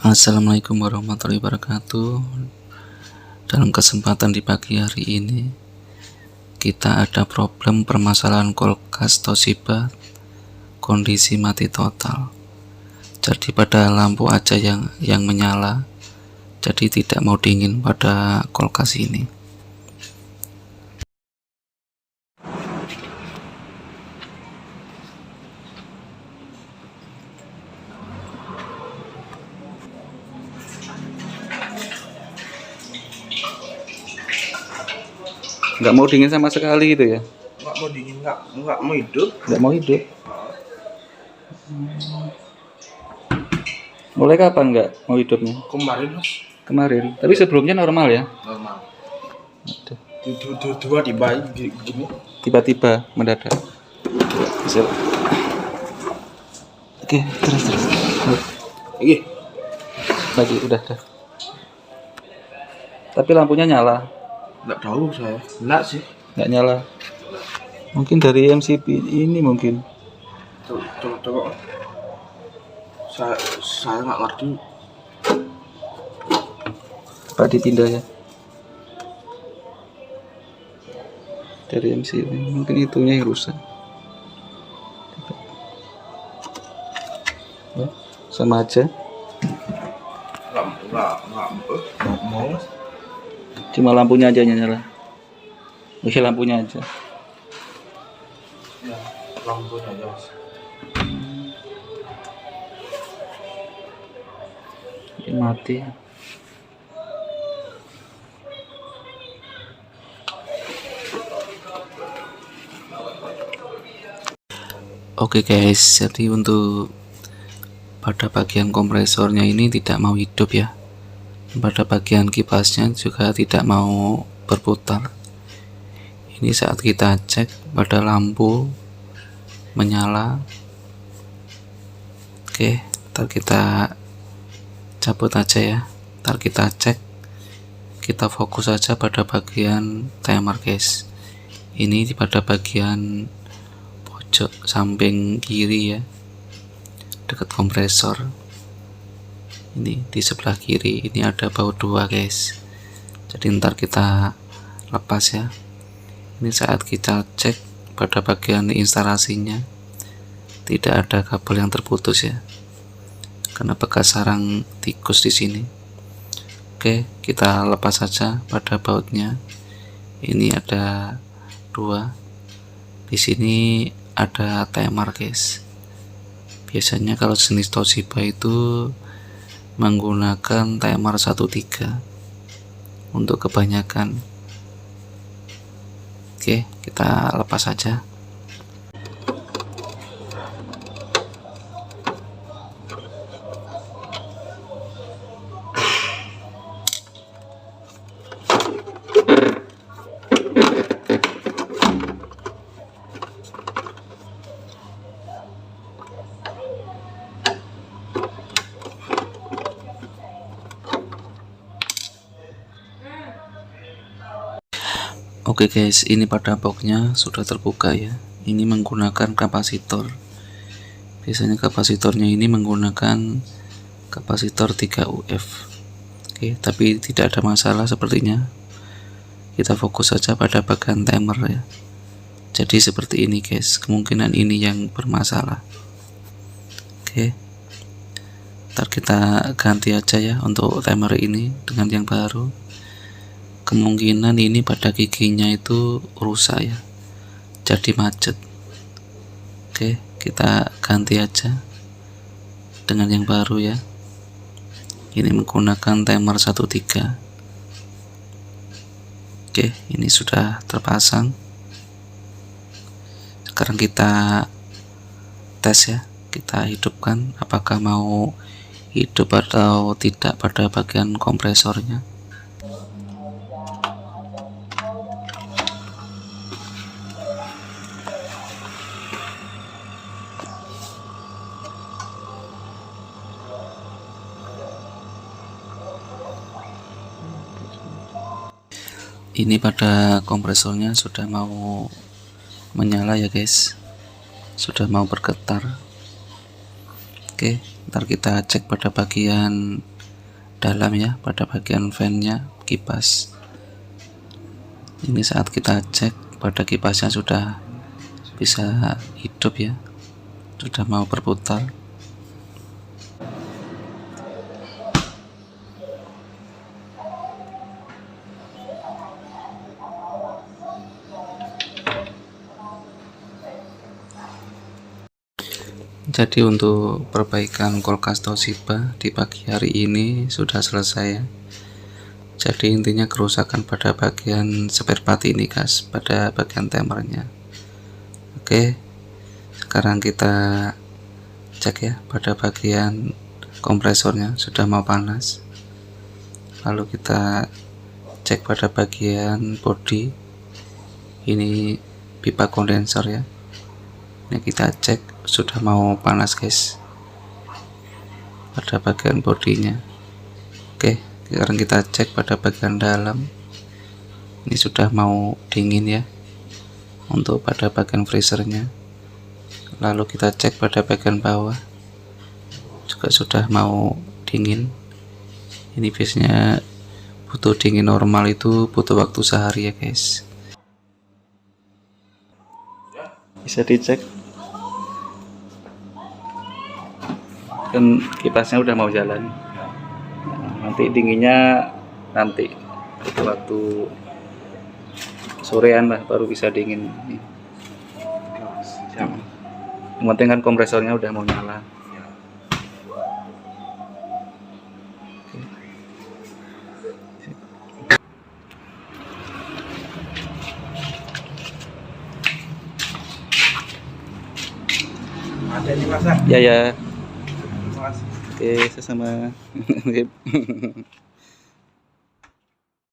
Assalamualaikum warahmatullahi wabarakatuh. Dalam kesempatan di pagi hari ini, kita ada problem permasalahan kulkas Toshiba kondisi mati total. Jadi pada lampu aja yang menyala, jadi tidak mau dingin pada kulkas ini. Nggak mau dingin sama sekali gitu ya? Nggak mau dingin, nggak mau hidup. Nggak mau hidup. Mulai kapan nggak mau hidupnya? Kemarin mas. Kemarin. Tapi sebelumnya normal ya? Normal. Dua tiba begini. Tiba-tiba mendadak. Bisa. Oke, terus. Iya. Lagi udah. Tapi lampunya nyala. Nggak tahu saya. Nggak sih. Nggak nyala. Mungkin dari MCB ini mungkin. Coba. Saya nggak ngerti. Pak dipindah ya. Dari MCB mungkin itunya yang rusak. Sama aja. Nggak mau. Cuma lampunya aja yang nyala. Oke, lampunya aja. Ya, lampunya aja mas. Ini mati. Oke guys, jadi untuk pada bagian kompresornya ini tidak mau hidup ya. Pada bagian kipasnya juga tidak mau berputar. Ini saat kita cek pada lampu menyala. Oke, ntar kita cabut aja ya. Ntar kita cek, kita fokus aja pada bagian timer guys. Ini pada bagian pojok samping kiri ya, dekat kompresor. Ini di sebelah kiri ini ada baut 2 guys, jadi ntar kita lepas ya. Ini saat kita cek pada bagian instalasinya tidak ada kabel yang terputus ya, karena bekas sarang tikus di sini. Oke, kita lepas saja pada bautnya. Ini ada 2, di sini ada timer guys. Biasanya kalau jenis Toshiba itu menggunakan timer 13 untuk kebanyakan. Oke, kita lepas saja. Oke guys, ini pada boxnya sudah terbuka ya. Ini menggunakan kapasitor. Biasanya kapasitornya ini menggunakan kapasitor 3 UF. Oke, tapi tidak ada masalah sepertinya. Kita fokus saja pada bagian timer ya. Jadi seperti ini guys, kemungkinan ini yang bermasalah. Oke, ntar kita ganti aja ya untuk timer ini dengan yang baru. Kemungkinan ini pada giginya itu rusak ya, jadi macet. Oke, kita ganti aja dengan yang baru ya. Ini menggunakan timer 13. Oke, ini sudah terpasang. Sekarang kita tes ya, kita hidupkan apakah mau hidup atau tidak pada bagian kompresornya. Ini pada kompresornya sudah mau menyala ya guys, sudah mau bergetar. Oke, ntar kita cek pada bagian dalam ya, pada bagian fan-nya, kipas. Ini saat kita cek pada kipasnya sudah bisa hidup ya, sudah mau berputar. Jadi untuk perbaikan kulkas Toshiba di pagi hari ini sudah selesai ya. Jadi intinya kerusakan pada bagian spare part ini guys, pada bagian timernya. Oke, sekarang kita cek ya pada bagian kompresornya sudah mau panas. Lalu kita cek pada bagian bodi, ini pipa kondensor ya. Ini kita cek sudah mau panas guys pada bagian bodinya. Oke, sekarang kita cek pada bagian dalam, ini sudah mau dingin ya untuk pada bagian freezernya. Lalu kita cek pada bagian bawah juga sudah mau dingin. Ini biasanya butuh dingin normal itu butuh waktu sehari ya guys. Bisa dicek kan kipasnya udah mau jalan. Nanti dinginnya nanti waktu sorean lah baru bisa dingin. Siap. Yang penting kan kompresornya udah mau nyala. Ada ini Mas. Ya ya. Terima kasih. Oke, sama.